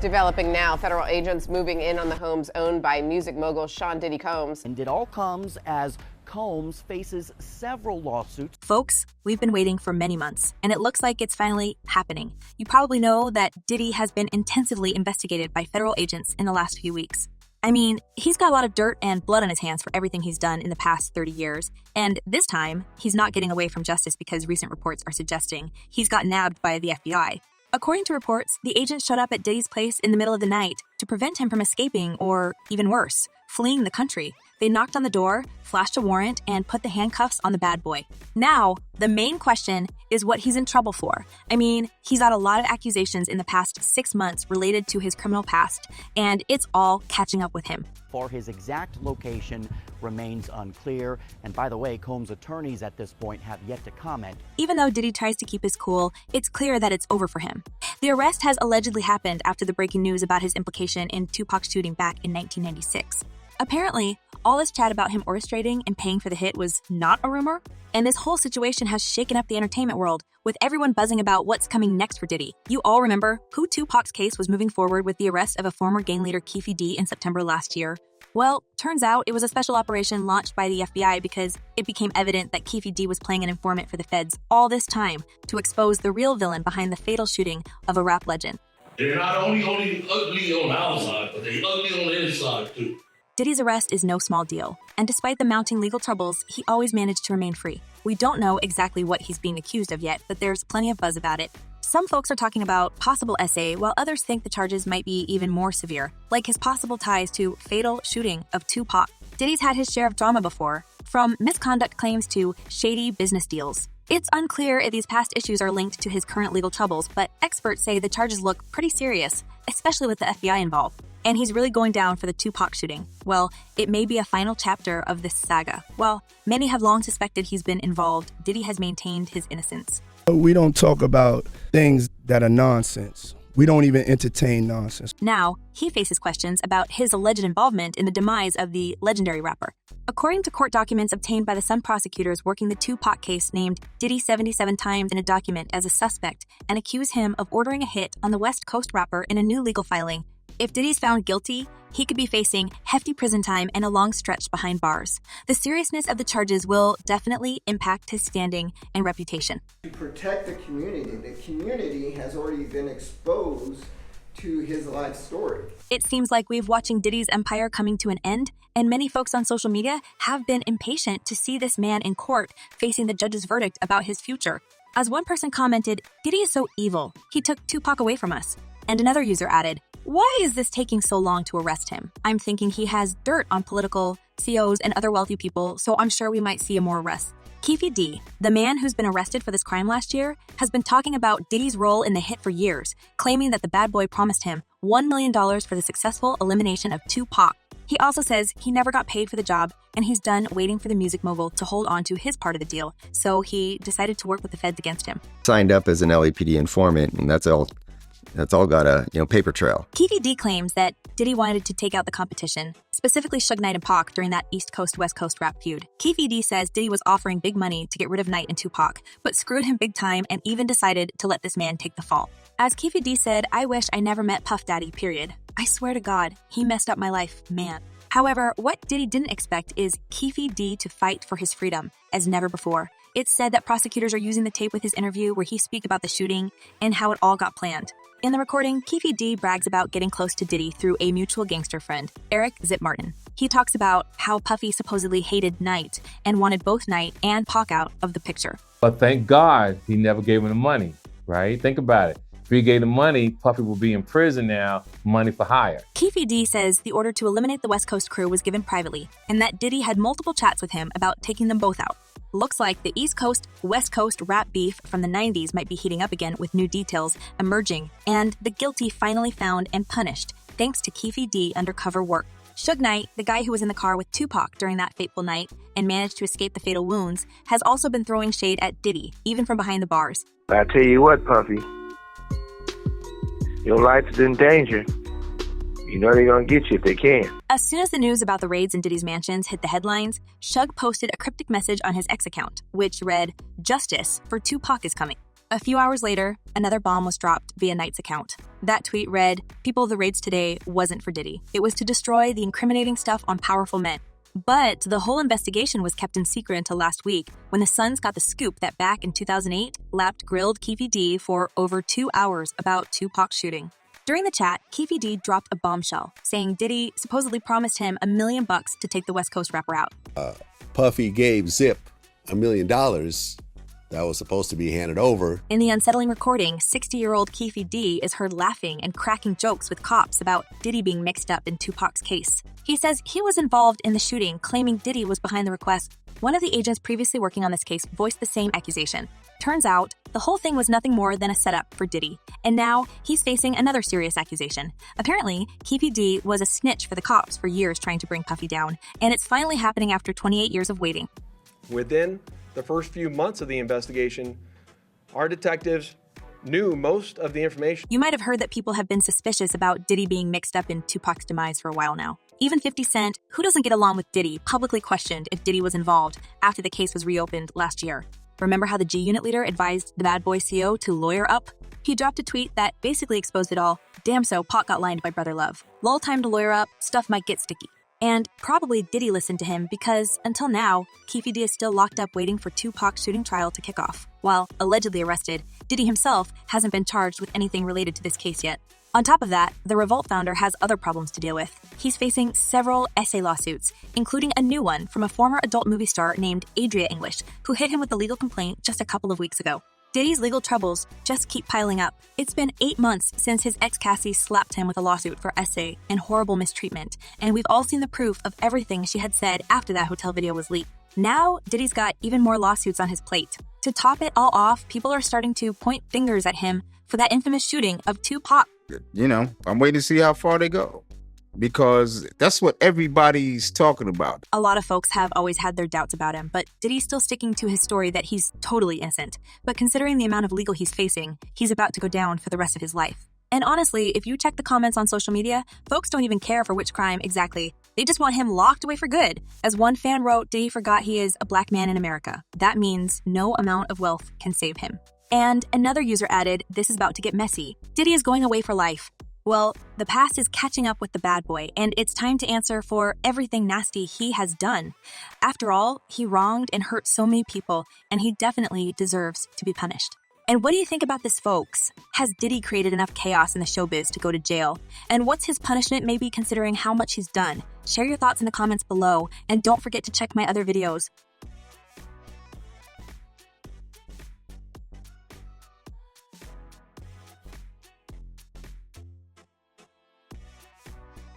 Developing now, federal agents moving in on the homes owned by music mogul Sean Diddy Combs. And it all comes as Combs faces several lawsuits. Folks, we've been waiting for many months, and it looks like it's finally happening. You probably know that Diddy has been intensively investigated by federal agents in the last few weeks. I mean, he's got a lot of dirt and blood on his hands for everything he's done in the past 30 years, and this time, he's not getting away from justice because recent reports are suggesting he's got nabbed by the FBI. According to reports, the agents showed up at Diddy's place in the middle of the night to prevent him from escaping or, even worse, fleeing the country. They knocked on the door, flashed a warrant, and put the handcuffs on the bad boy. Now, the main question is what he's in trouble for. I mean, he's got a lot of accusations in the past 6 months related to his criminal past, and it's all catching up with him. For his exact location remains unclear. And by the way, Combs' attorneys at this point have yet to comment. Even though Diddy tries to keep his cool, it's clear that it's over for him. The arrest has allegedly happened after the breaking news about his implication in Tupac's shooting back in 1996. Apparently, all this chat about him orchestrating and paying for the hit was not a rumor, and this whole situation has shaken up the entertainment world, with everyone buzzing about what's coming next for Diddy. You all remember who Tupac's Case was moving forward with the arrest of a former gang leader Keffe in September last year. Well, turns out it was a special operation launched by the FBI because it became evident that Keffe was playing an informant for the feds all this time to expose the real villain behind the fatal shooting of a rap legend. They're not only ugly on the outside, but they're ugly on the inside too. Diddy's arrest is no small deal, and despite the mounting legal troubles, he always managed to remain free. We don't know exactly what he's being accused of yet, but there's plenty of buzz about it. Some folks are talking about possible SA, while others think the charges might be even more severe, like his possible ties to fatal shooting of Tupac. Diddy's had his share of drama before, from misconduct claims to shady business deals. It's unclear if these past issues are linked to his current legal troubles, but experts say the charges look pretty serious, especially with the FBI involved. And he's really going down for the Tupac shooting. Well, it may be a final chapter of this saga. While many have long suspected he's been involved, Diddy has maintained his innocence. We don't talk about things that are nonsense. We don't even entertain nonsense. Now, he faces questions about his alleged involvement in the demise of the legendary rapper. According to court documents obtained by the Sun prosecutors working the Tupac case, named Diddy 77 times in a document as a suspect and accuse him of ordering a hit on the West Coast rapper in a new legal filing. If Diddy's found guilty, he could be facing hefty prison time and a long stretch behind bars. The seriousness of the charges will definitely impact his standing and reputation. To protect the community has already been exposed to his life story. It seems like we've watching Diddy's empire coming to an end, and many folks on social media have been impatient to see this man in court facing the judge's verdict about his future. As one person commented, "Diddy is so evil. He took Tupac away from us." And another user added, "Why is this taking so long to arrest him? I'm thinking he has dirt on political CEOs and other wealthy people, so I'm sure we might see more arrests." Keefe D, the man who's been arrested for this crime last year, has been talking about Diddy's role in the hit for years, claiming that the bad boy promised him $1 million for the successful elimination of Tupac. He also says he never got paid for the job, and he's done waiting for the music mogul to hold on to his part of the deal, so he decided to work with the feds against him. Signed up as an LAPD informant, and that's all got a paper trail. Keefe D claims that Diddy wanted to take out the competition, specifically Suge Knight and Pac during that East Coast West Coast rap feud. Keefe D says Diddy was offering big money to get rid of Knight and Tupac, but screwed him big time and even decided to let this man take the fall. As Keefe D said, "I wish I never met Puff Daddy, period. I swear to God, he messed up my life, man." However, what Diddy didn't expect is Keefe D to fight for his freedom as never before. It's said that prosecutors are using the tape with his interview where he speaks about the shooting and how it all got planned. In the recording, Keefe D brags about getting close to Diddy through a mutual gangster friend, Eric Zip Martin. He talks about how Puffy supposedly hated Knight and wanted both Knight and Pac out of the picture. But thank God he never gave him the money, right? Think about it. If he gave the money, Puffy will be in prison now, money for hire. Keefe D says the order to eliminate the West Coast crew was given privately, and that Diddy had multiple chats with him about taking them both out. Looks like the East Coast, West Coast rap beef from the 90s might be heating up again with new details emerging, and the guilty finally found and punished, thanks to Keefe D undercover work. Suge Knight, the guy who was in the car with Tupac during that fateful night and managed to escape the fatal wounds, has also been throwing shade at Diddy, even from behind the bars. I tell you what, Puffy, your life is in danger. You know they're gonna get you if they can. As soon as the news about the raids in Diddy's mansions hit the headlines, Suge posted a cryptic message on his X account, which read, "Justice for Tupac is coming." A few hours later, another bomb was dropped via Knight's account. That tweet read, "People of the raids today wasn't for Diddy. It was to destroy the incriminating stuff on powerful men." But the whole investigation was kept in secret until last week, when the Suns got the scoop that back in 2008, Lapt grilled Keffe D for over 2 hours about Tupac's shooting. During the chat, Keffe D dropped a bombshell, saying Diddy supposedly promised him $1 million to take the West Coast rapper out. Puffy gave Zip $1 million that was supposed to be handed over. In the unsettling recording, 60-year-old Keffe D is heard laughing and cracking jokes with cops about Diddy being mixed up in Tupac's case. He says he was involved in the shooting, claiming Diddy was behind the request. One of the agents previously working on this case voiced the same accusation. Turns out, the whole thing was nothing more than a setup for Diddy, and now he's facing another serious accusation. Apparently, Keffe D was a snitch for the cops for years trying to bring Puffy down, and it's finally happening after 28 years of waiting. Within the first few months of the investigation, our detectives knew most of the information. You might have heard that people have been suspicious about Diddy being mixed up in Tupac's demise for a while now. Even 50 Cent, who doesn't get along with Diddy, publicly questioned if Diddy was involved after the case was reopened last year. Remember how the G-Unit leader advised the Bad Boy CO to lawyer up? He dropped a tweet that basically exposed it all. Damn so, Pac got lined by Brother Love. Lull time to lawyer up, stuff might get sticky. And probably Diddy listened to him because, until now, Keffe D is still locked up waiting for Tupac's shooting trial to kick off. While allegedly arrested, Diddy himself hasn't been charged with anything related to this case yet. On top of that, the Revolt founder has other problems to deal with. He's facing several essay lawsuits, including a new one from a former adult movie star named Adria English, who hit him with a legal complaint just a couple of weeks ago. Diddy's legal troubles just keep piling up. It's been 8 months since his ex Cassie slapped him with a lawsuit for essay and horrible mistreatment, and we've all seen the proof of everything she had said after that hotel video was leaked. Now, Diddy's got even more lawsuits on his plate. To top it all off, people are starting to point fingers at him for that infamous shooting of Tupac. You know, I'm waiting to see how far they go, because that's what everybody's talking about. A lot of folks have always had their doubts about him, but Diddy's still sticking to his story that he's totally innocent. But considering the amount of legal he's facing, he's about to go down for the rest of his life. And honestly, if you check the comments on social media, folks don't even care for which crime exactly. They just want him locked away for good. As one fan wrote, Diddy forgot he is a black man in America. That means no amount of wealth can save him. And another user added, this is about to get messy. Diddy is going away for life. Well, the past is catching up with the bad boy, and it's time to answer for everything nasty he has done. After all, he wronged and hurt so many people, and he definitely deserves to be punished. And what do you think about this, folks? Has Diddy created enough chaos in the showbiz to go to jail? And what's his punishment, maybe considering how much he's done? Share your thoughts in the comments below, and don't forget to check my other videos.